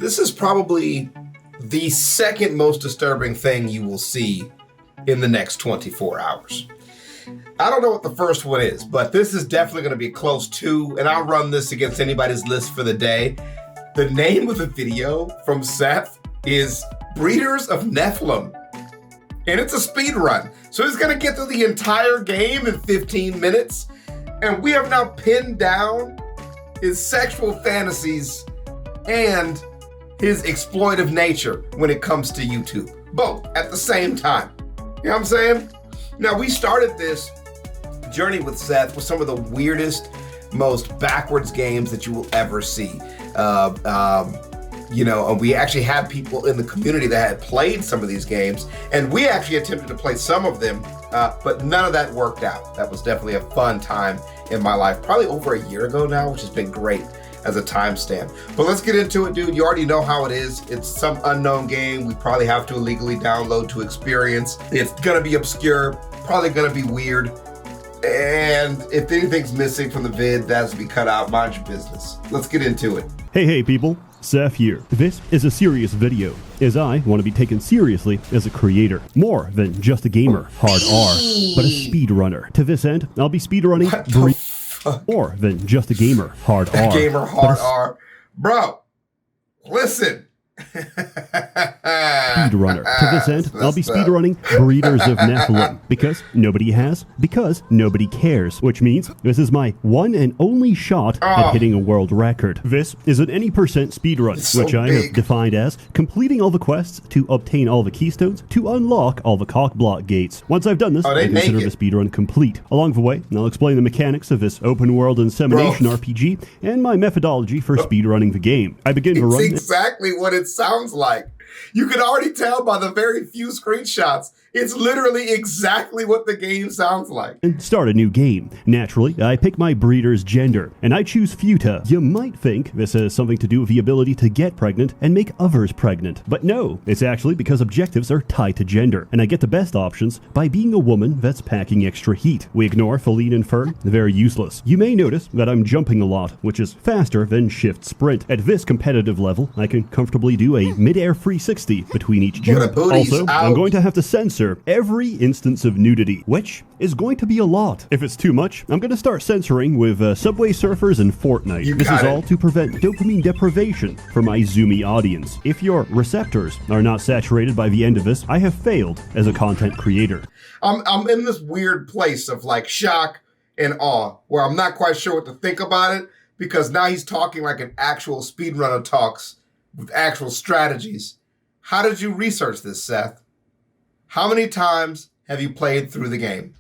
This is probably the second most disturbing thing you will see in the next 24 hours. I don't know what the first one is, but this is definitely going to be close to, and I'll run this against anybody's list for the day. The name of the video from Seth is Breeders of Nephilim, and it's a speed run. So he's going to get through the entire game in 15 minutes, and we have now pinned down his sexual fantasies and his exploitive nature when it comes to YouTube, both at the same time. You know what I'm saying? Now, we started this journey with Seth with some of the weirdest, most backwards games that you will ever see. And we actually had people in the community that had played some of these games, and we actually attempted to play some of them, but none of that worked out. That was definitely a fun time in my life, probably over a year ago now, which has been great as a timestamp. But let's get into it, dude. You already know how it is. It's some unknown game we probably have to illegally download to experience. It's gonna be obscure, probably gonna be weird. And if anything's missing from the vid, that has to be cut out. Mind your business. Let's get into it. Hey people, Seth here. This is a serious video, as I want to be taken seriously as a creator. More than just a gamer, hard R, but a speedrunner. To this end, I'll be speedrunning more than just a gamer, hard R. Gamer, hard R. Bro, listen. Speedrunner. To this end, I'll be speedrunning Breeders of Nephilim, because nobody has, because nobody cares, which means this is my one and only shot at hitting a world record. This is an any percent speedrun, which I have defined as completing all the quests to obtain all the keystones to unlock all the cockblock gates. Once I've done this, I consider the speedrun complete. Along the way, I'll explain the mechanics of this open world insemination RPG and my methodology for speedrunning the game. I begin to run. Exactly what it sounds like. You can already tell by the very few screenshots. It's literally exactly what the game sounds like. And start a new game. Naturally, I pick my breeder's gender, and I choose Futa. You might think this has something to do with the ability to get pregnant and make others pregnant. But no, it's actually because objectives are tied to gender, and I get the best options by being a woman that's packing extra heat. We ignore Feline and Fern, very useless. You may notice that I'm jumping a lot, which is faster than shift sprint. At this competitive level, I can comfortably do a mid-air 360 between each jump. Also, I'm going to have to censor every instance of nudity, which is going to be a lot. If it's too much, I'm going to start censoring with Subway Surfers and Fortnite. This is all to prevent dopamine deprivation for my Zoomy audience. If your receptors are not saturated by the end of this, I have failed as a content creator. I'm in this weird place of like shock and awe, where I'm not quite sure what to think about it, because now he's talking like an actual speedrunner talks with actual strategies. How did you research this, Seth? How many times have you played through the game?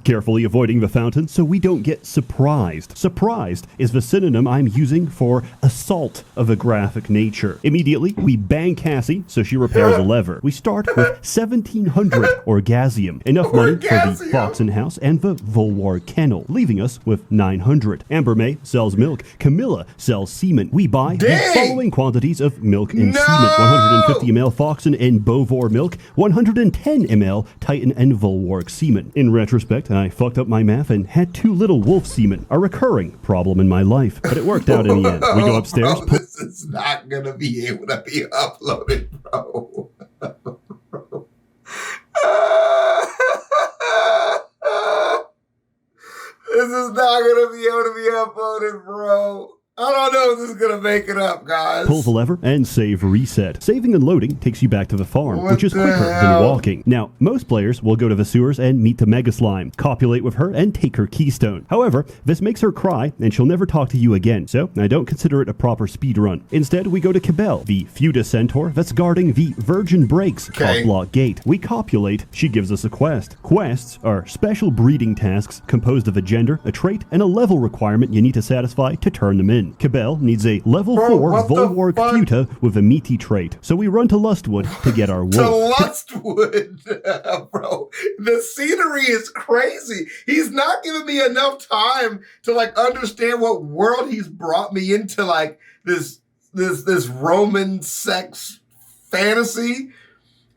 Carefully avoiding the fountain so we don't get surprised. Surprised is the synonym I'm using for assault of a graphic nature. Immediately, we bang Cassie so she repairs a lever. We start with 1,700 orgasm, enough money for the Foxen House and the Volwar Kennel, leaving us with 900. Amber May sells milk. Camilla sells semen. We buy the following quantities of milk and semen: 150 ml Foxen and Bovor milk, 110 ml Titan and Volwark semen. In retrospect, I fucked up my math and had too little wolf semen, a recurring problem in my life, but it worked out in the end. We go upstairs. Bro, this is not going to be able to be uploaded, bro. This is not going to be able to be uploaded, bro. I don't know if this is going to make it up, guys. Pull the lever and save reset. Saving and loading takes you back to the farm, which is quicker than walking. Now, most players will go to the sewers and meet the Mega Slime, copulate with her, and take her keystone. However, this makes her cry, and she'll never talk to you again, so I don't consider it a proper speed run. Instead, we go to Cabell, the Futa centaur that's guarding the Virgin Breaks cockblock gate. We copulate, she gives us a quest. Quests are special breeding tasks composed of a gender, a trait, and a level requirement you need to satisfy to turn them in. Cabell needs a level 4 Volwark Futa with a meaty trait, so we run to Lustwood to get our wolf. To Lustwood, bro. The scenery is crazy. He's not giving me enough time to like understand what world he's brought me into, like this Roman sex fantasy.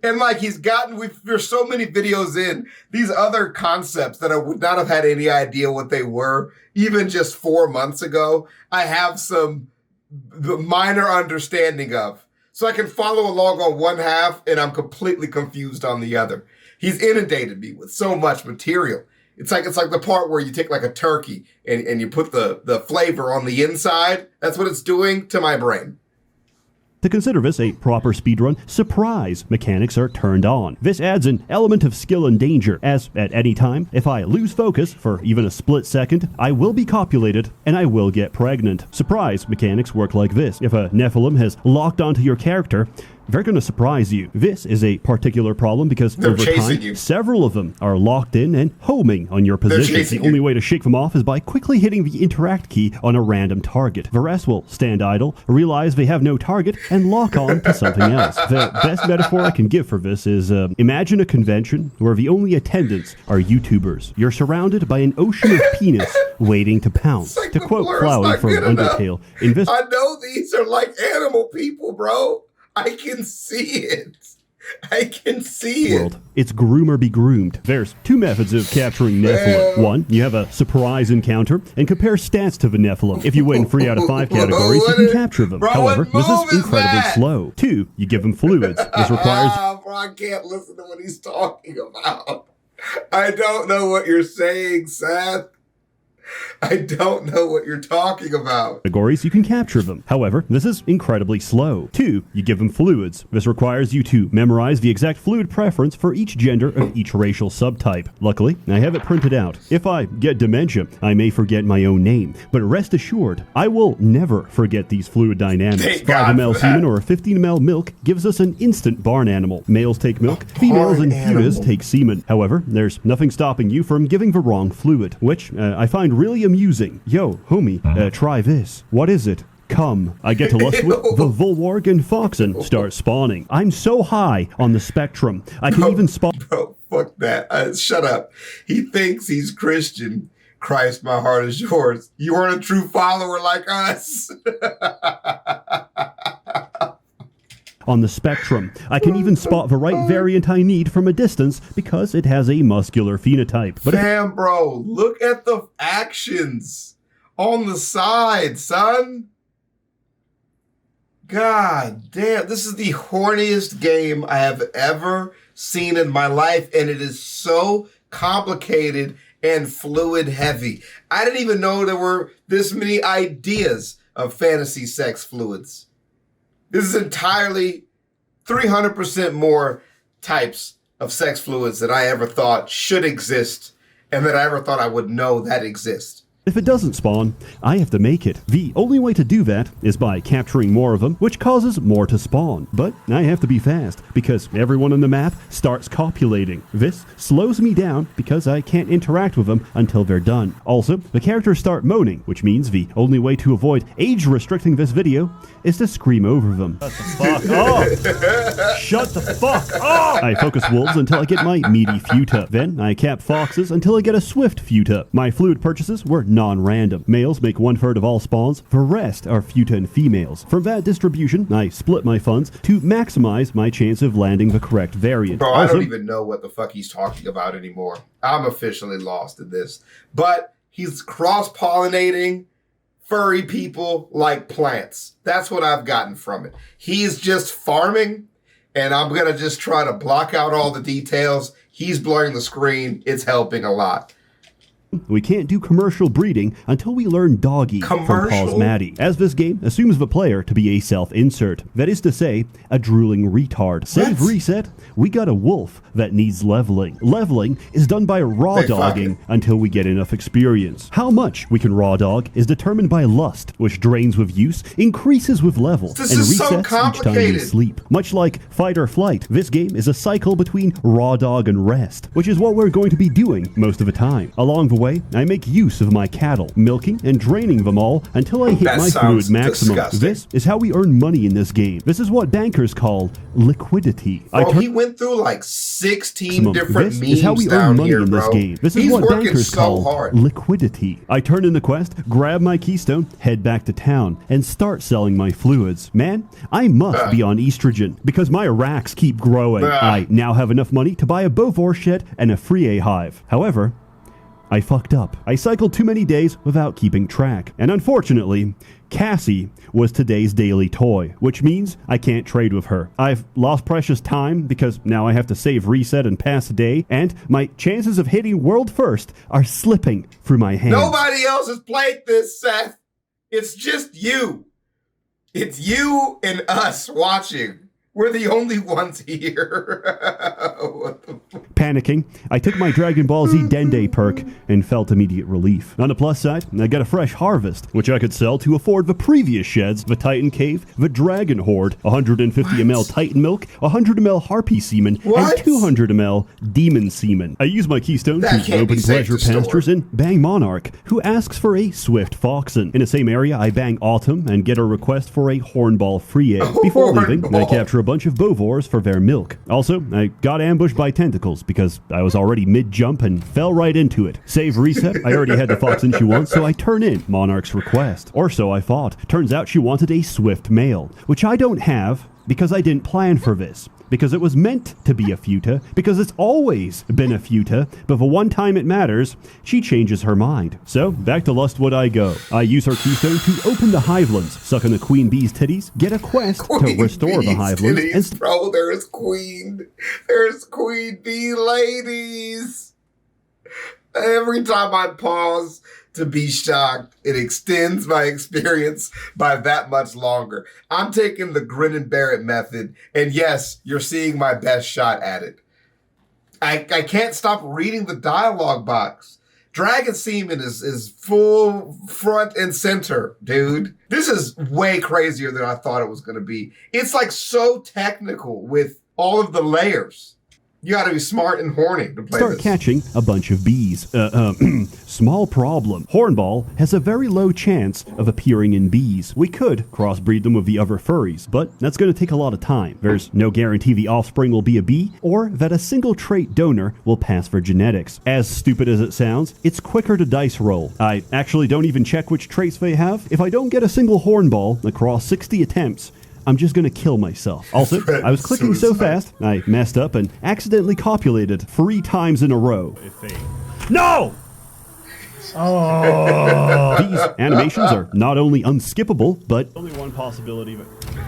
And like there's so many videos in these other concepts that I would not have had any idea what they were, even just 4 months ago. I have some the minor understanding of. So I can follow along on one half and I'm completely confused on the other. He's inundated me with so much material. It's like the part where you take like a turkey and you put the flavor on the inside. That's what it's doing to my brain. To consider this a proper speedrun, surprise mechanics are turned on. This adds an element of skill and danger, as at any time, if I lose focus for even a split second, I will be copulated and I will get pregnant. Surprise mechanics work like this. If a Nephilim has locked onto your character, they're going to surprise you. This is a particular problem because they're over time, several of them are locked in and homing on your position. The only way to shake them off is by quickly hitting the interact key on a random target. The rest will stand idle, realize they have no target, and lock on to something else. The best metaphor I can give for this is imagine a convention where the only attendants are YouTubers. You're surrounded by an ocean of penis waiting to pounce. Like to quote Flowey from Undertale, in this... I know these are like animal people, bro. I can see it. I can see it. World. It's groom or be groomed. There's two methods of capturing Nephilim. One, you have a surprise encounter and compare stats to the Nephilim. If you win 3 out of 5 categories, you can capture them. However, this is incredibly slow. 2, you give them fluids. This requires... Bro, I can't listen to what he's talking about. I don't know what you're saying, Seth. I don't know what you're talking about. Categories, you can capture them. However, this is incredibly slow. 2, you give them fluids. This requires you to memorize the exact fluid preference for each gender of each racial subtype. Luckily, I have it printed out. If I get dementia, I may forget my own name, but rest assured, I will never forget these fluid dynamics. 5 ml semen or 15 ml milk gives us an instant barn animal. Males take milk, females and females take semen. However, there's nothing stopping you from giving the wrong fluid, which I find really amusing. Yo, homie, try this. What is it? Come. I get to lust with the Volwarg and Foxen start spawning. I'm so high on the spectrum. I can even spawn... Bro, fuck that. Shut up. He thinks he's Christian. Christ, my heart is yours. You aren't a true follower like us. On the spectrum, I can even spot the right variant I need from a distance because it has a muscular phenotype. But damn, bro, look at the actions on the side, son. God damn, this is the horniest game I have ever seen in my life, and it is so complicated and fluid heavy. I didn't even know there were this many ideas of fantasy sex fluids. This is entirely 300% more types of sex fluids that I ever thought should exist and that I ever thought I would know that exist. If it doesn't spawn, I have to make it. The only way to do that is by capturing more of them, which causes more to spawn. But I have to be fast, because everyone on the map starts copulating. This slows me down because I can't interact with them until they're done. Also, the characters start moaning, which means the only way to avoid age-restricting this video is to scream over them. Shut the fuck up! Shut the fuck up! I focus wolves until I get my meaty futa. Then I cap foxes until I get a swift futa. My fluid purchases were non-random. Males make 1/3 of all spawns, the rest are futa and females. From that distribution, I split my funds to maximize my chance of landing the correct variant. Bro, I don't even know what the fuck he's talking about anymore. I'm officially lost in this. But he's cross-pollinating furry people like plants. That's what I've gotten from it. He's just farming, and I'm going to just try to block out all the details. He's blurring the screen. It's helping a lot. We can't do commercial breeding until we learn doggy from Paul's Maddie, as this game assumes the player to be a self-insert. That is to say, a drooling retard. Save reset, we got a wolf that needs leveling. Leveling is done by raw dogging until we get enough experience. How much we can raw dog is determined by lust, which drains with use, increases with level, and resets each time you sleep. Much like fight or flight, this game is a cycle between raw dog and rest, which is what we're going to be doing most of the time. Along the way, I make use of my cattle, milking and draining them all until I hit my fluid maximum. Disgusting. This is how we earn money in this game. This is what bankers call liquidity. He went through like 16 different this memes is how we earn money in this game. This is He's what working bankers so call hard. liquidity. I turn in the quest, grab my keystone, head back to town, and start selling my fluids. Man, I must be on estrogen because my racks keep growing. I now have enough money to buy a Beauvoir shed and a Frier hive. However, I fucked up. I cycled too many days without keeping track. And unfortunately, Cassie was today's daily toy, which means I can't trade with her. I've lost precious time because now I have to save, reset, and pass a day, and my chances of hitting world first are slipping through my hands. Nobody else has played this, Seth. It's just you. It's you and us watching. We're the only ones here. What the fuck? Panicking, I took my Dragon Ball Z Dende perk and felt immediate relief. On the plus side, I got a fresh harvest, which I could sell to afford the previous sheds, the Titan Cave, the Dragon Horde, 150 ml Titan Milk, 100 ml Harpy Semen, and 200 ml Demon Semen. I use my keystone to open Pleasure Pastures and bang Monarch, who asks for a Swift Foxen. In the same area, I bang Autumn and get a request for a Hornball Free Egg. Before leaving, I capture a bunch of Bovors for their milk. Also, I got ambushed by tentacles because I was already mid-jump and fell right into it. Save reset, I already had the Foxen she wants, so I turn in Monarch's request. Or so I thought. Turns out she wanted a Swift male, which I don't have because I didn't plan for this. Because it was meant to be a Futa, because it's always been a Futa, but the one time it matters, she changes her mind. So, back to Lustwood I go. I use her keystone to open the Hivelands, suck on the Queen Bee's titties, get a quest to restore the Hivelands, and bro, there's Queen Bee ladies. Every time I pause to be shocked, it extends my experience by that much longer. I'm taking the Grin and Bear It method, and yes, you're seeing my best shot at it. I can't stop reading the dialogue box. Dragon Semen is full front and center, dude. This is way crazier than I thought it was going to be. It's like so technical with all of the layers. You gotta be smart and horny to play start catching a bunch of bees. Small problem. Hornball has a very low chance of appearing in bees. We could crossbreed them with the other furries, but that's going to take a lot of time. There's no guarantee the offspring will be a bee, or that a single trait donor will pass for genetics. As stupid as it sounds, it's quicker to dice roll. I actually don't even check which traits they have. If I don't get a single hornball across 60 attempts, I'm just going to kill myself. Also, I was clicking so fast, I messed up and accidentally copulated 3 times in a row. No! Oh. These animations are not only unskippable, but only one possibility.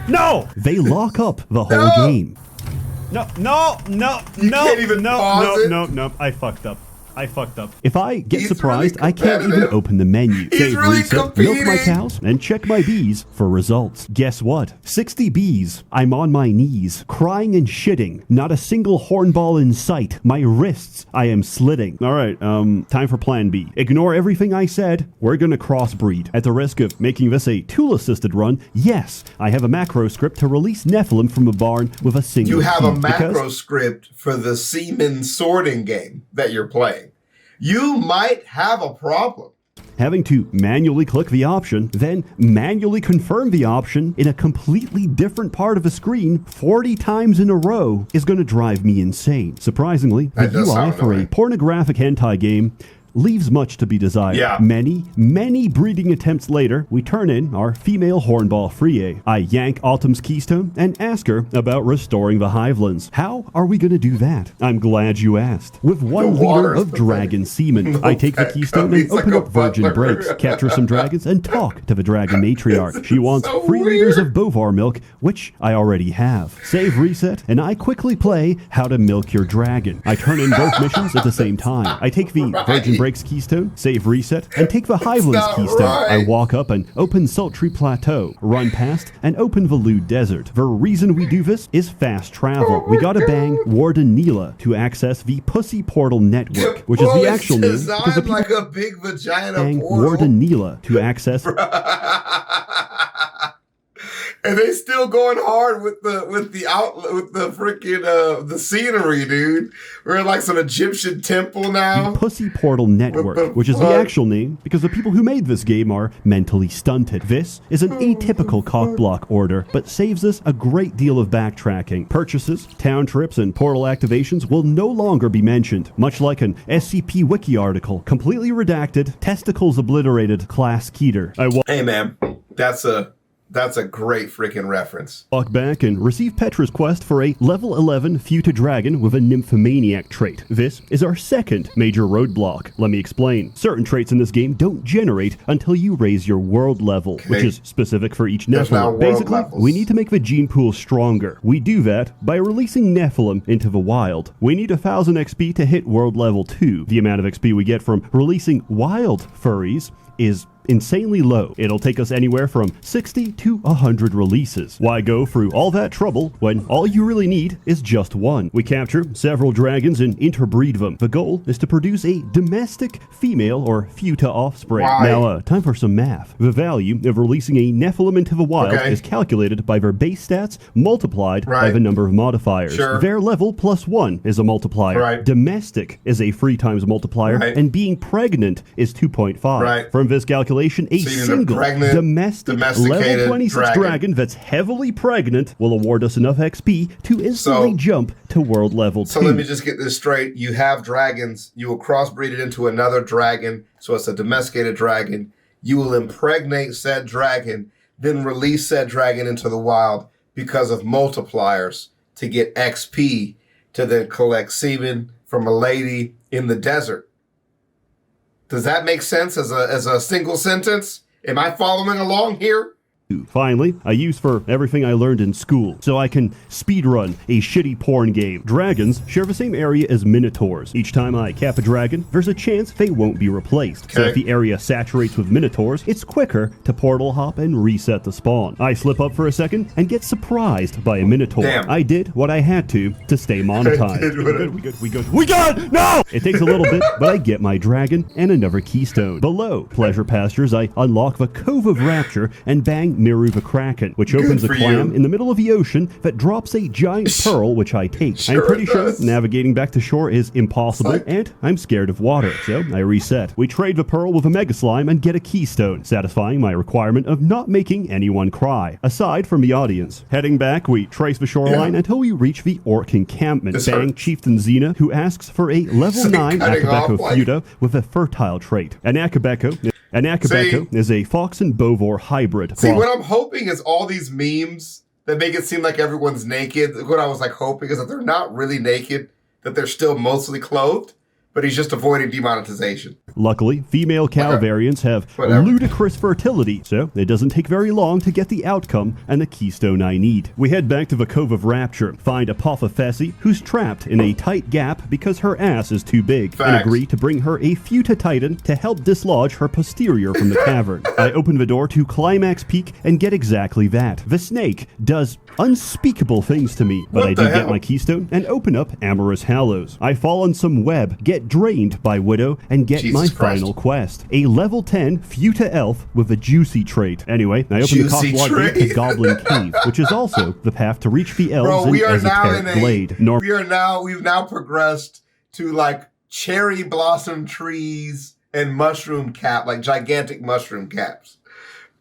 No! They lock up the whole game. No. I fucked up. If I get surprised, I can't even open the menu. Save reset, milk my cows, and check my bees for results. Guess what? 60 bees. I'm on my knees, crying and shitting. Not a single hornball in sight. My wrists, I am slitting. All right, time for plan B. Ignore everything I said. We're gonna crossbreed. At the risk of making this a tool-assisted run, yes, I have a macro script to release Nephilim from a barn with a single You have a macro script for the semen sorting game that you're playing. You might have a problem. Having to manually click the option, then manually confirm the option in a completely different part of the screen 40 times in a row is going to drive me insane. Surprisingly, the UI for a pornographic hentai game leaves much to be desired. Yeah. Many breeding attempts later, we turn in our female hornball Free. I yank Autumn's keystone and ask her about restoring the Hivelands. How are we going to do that? I'm glad you asked. With 1 liter of dragon semen, I take the keystone and open up Virgin Breaks, capture some dragons, and talk to the dragon matriarch. She wants 3 liters of Bovar milk, which I already have. Save reset, and I quickly play How to Milk Your Dragon. I turn in both missions at the same time. I take the Virgin Breaks keystone, save reset, and take the Hivelands keystone. I walk up and open Sultry Plateau, run past, and open the Lewd Desert. The reason we do this is fast travel. We gotta bang Warden Neela to access the Pussy Portal Network, which is the actual name because the people like a big vagina bang portal. Warden Neela to access. And they still going hard with the freaking the scenery, dude. We're in like some Egyptian temple now. The Pussy Portal Network, which is the actual name because the people who made this game are mentally stunted. This is an atypical cockblock order, but saves us a great deal of backtracking. Purchases, town trips, and portal activations will no longer be mentioned, much like an SCP Wiki article, completely redacted, testicles obliterated, class Keter. Hey man, that's a That's a great freaking reference. Walk back and receive Petra's quest for a level 11 Futa Dragon with a Nymphomaniac trait. This is our second major roadblock. Let me explain. Certain traits in this game don't generate until you raise your world level, which is specific for each Nephilim. Basically, we need to make the gene pool stronger. We do that by releasing Nephilim into the wild. We need 1000 XP to hit world level 2. The amount of XP we get from releasing wild furries is insanely low. It'll take us anywhere from 60 to 100 releases. Why go through all that trouble when all you really need is just one? We capture several dragons and interbreed them. The goal is to produce a domestic female or Futa offspring. Why? Now, time for some math. The value of releasing a Nephilim into the wild is calculated by their base stats multiplied by the number of modifiers. Their level plus 1 is a multiplier. Domestic is a 3 times multiplier, and being pregnant is 2.5. From this calculation, a single domestic level 26 dragon that's heavily pregnant will award us enough XP to instantly jump to world level 2. So let me just get this straight. You have dragons. You will crossbreed it into another dragon. So it's a domesticated dragon. You will impregnate said dragon, then release said dragon into the wild because of multipliers to get XP to then collect semen from a lady in the desert. Does that make sense as a single sentence? Am I following along here? Finally, I use for everything I learned in school, so I can speedrun a shitty porn game. Dragons share the same area as minotaurs. Each time I cap a dragon, there's a chance they won't be replaced. So if the area saturates with minotaurs, it's quicker to portal hop and reset the spawn. I slip up for a second and get surprised by a minotaur. I did what I had to stay monetized. We good! No! It takes a little bit, but I get my dragon and another keystone. Below Pleasure Pastures, I unlock the Cove of Rapture and bang Miru the Kraken, which opens a clam in the middle of the ocean that drops a giant pearl, which I take. I'm pretty sure navigating back to shore is impossible, and I'm scared of water, so I reset. We trade the pearl with a mega slime and get a keystone, satisfying my requirement of not making anyone cry, aside from the audience. Heading back, we trace the shoreline until we reach the orc encampment. Bang Chieftain Xena, who asks for a level 9 Akabeko Futa with a fertile trait. An Akabeko is a fox and bovor hybrid. See, what I'm hoping is all these memes that make it seem like everyone's naked. What I was like hoping is that they're not really naked, that they're still mostly clothed, but he's just avoiding demonetization. Luckily, female cow variants have ludicrous fertility, so it doesn't take very long to get the outcome and the keystone I need. We head back to the Cove of Rapture, find Apophethesi, who's trapped in a tight gap because her ass is too big, and agree to bring her a Futa Titan to help dislodge her posterior from the cavern. I open the door to Climax Peak and get exactly that. The snake does unspeakable things to me, but I do get my keystone and open up Amorous Hallows. I fall on some web, get drained by Widow, and get my final quest. A level 10 Futa Elf with a juicy trait. Anyway, I open the Cockblot Gate to Goblin Cave, which is also the path to reach the elves in Esoteric Glade. We've now progressed to like cherry blossom trees and mushroom cap, like gigantic mushroom caps.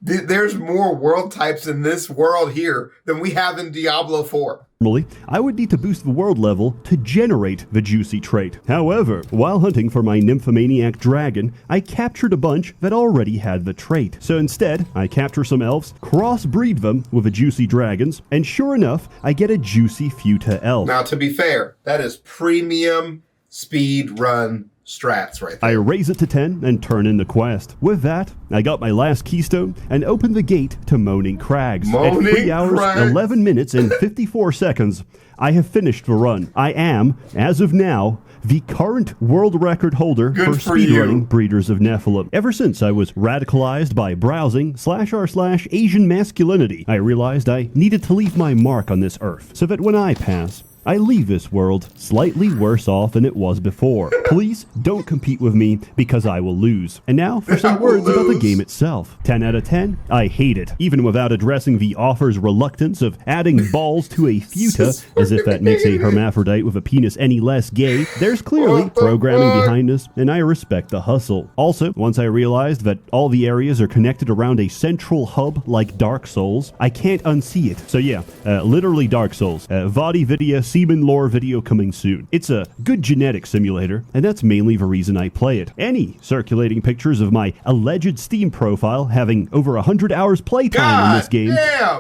There's more world types in this world here than we have in Diablo 4. Normally, I would need to boost the world level to generate the juicy trait. However, while hunting for my Nymphomaniac dragon, I captured a bunch that already had the trait. So instead, I capture some elves, crossbreed them with the juicy dragons, and sure enough, I get a juicy Futa elf. Now, to be fair, that is premium speed run strats right there. I raise it to 10 and turn in the quest. With that, I got my last keystone and opened the gate to Moaning Crags. At 3 hours, 11 minutes, and 54 seconds, I have finished the run. I am, as of now, the current world record holder for speedrunning Breeders of Nephilim. Ever since I was radicalized by browsing /r/Asian masculinity, I realized I needed to leave my mark on this earth, so that when I pass, I leave this world slightly worse off than it was before. Please don't compete with me because I will lose. And now for some words about the game itself. 10 out of 10, I hate it. Even without addressing the offer's reluctance of adding balls to a Futa, as if that makes a hermaphrodite with a penis any less gay, there's clearly programming behind this, and I respect the hustle. Also, once I realized that all the areas are connected around a central hub like Dark Souls, I can't unsee it. So yeah, literally Dark Souls. Vadi Vidya semen lore video coming soon. It's a good genetic simulator, and that's mainly the reason I play it. Any circulating pictures of my alleged Steam profile having over 100 hours playtime in this game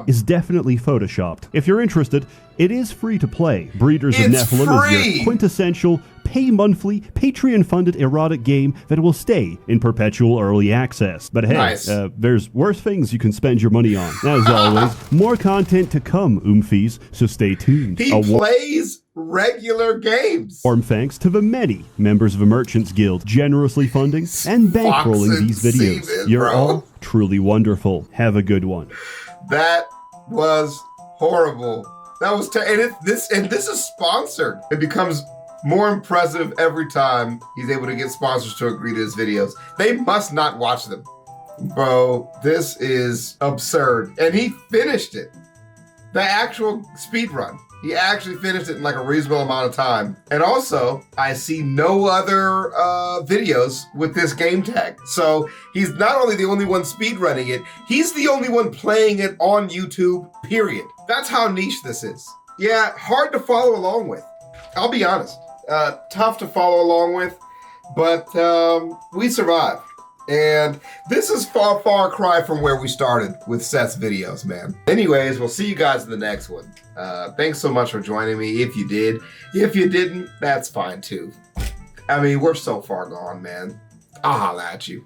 is definitely photoshopped. If you're interested, it is free to play. Breeders of Nephilim is your quintessential pay monthly, Patreon-funded erotic game that will stay in perpetual early access. But hey, there's worse things you can spend your money on. As always, more content to come, Oomfies, so stay tuned. He plays regular games. Warm thanks to the many members of the Merchants Guild generously funding and bankrolling these videos. You're all truly wonderful. Have a good one. That was horrible. That was this is sponsored. It becomes more impressive every time he's able to get sponsors to agree to his videos. They must not watch them. Bro, this is absurd. And he finished it. The actual speed run. He actually finished it in like a reasonable amount of time. And also, I see no other videos with this game tag. So he's not only the only one speedrunning it, he's the only one playing it on YouTube, period. That's how niche this is. Yeah, hard to follow along with. I'll be honest. Tough to follow along with, but we survived. And this is far cry from where we started with Seth's videos, man. Anyways, we'll see you guys in the next one. Thanks so much for joining me, if you did. If you didn't, that's fine too. I mean, we're so far gone, man. I'll holla at you.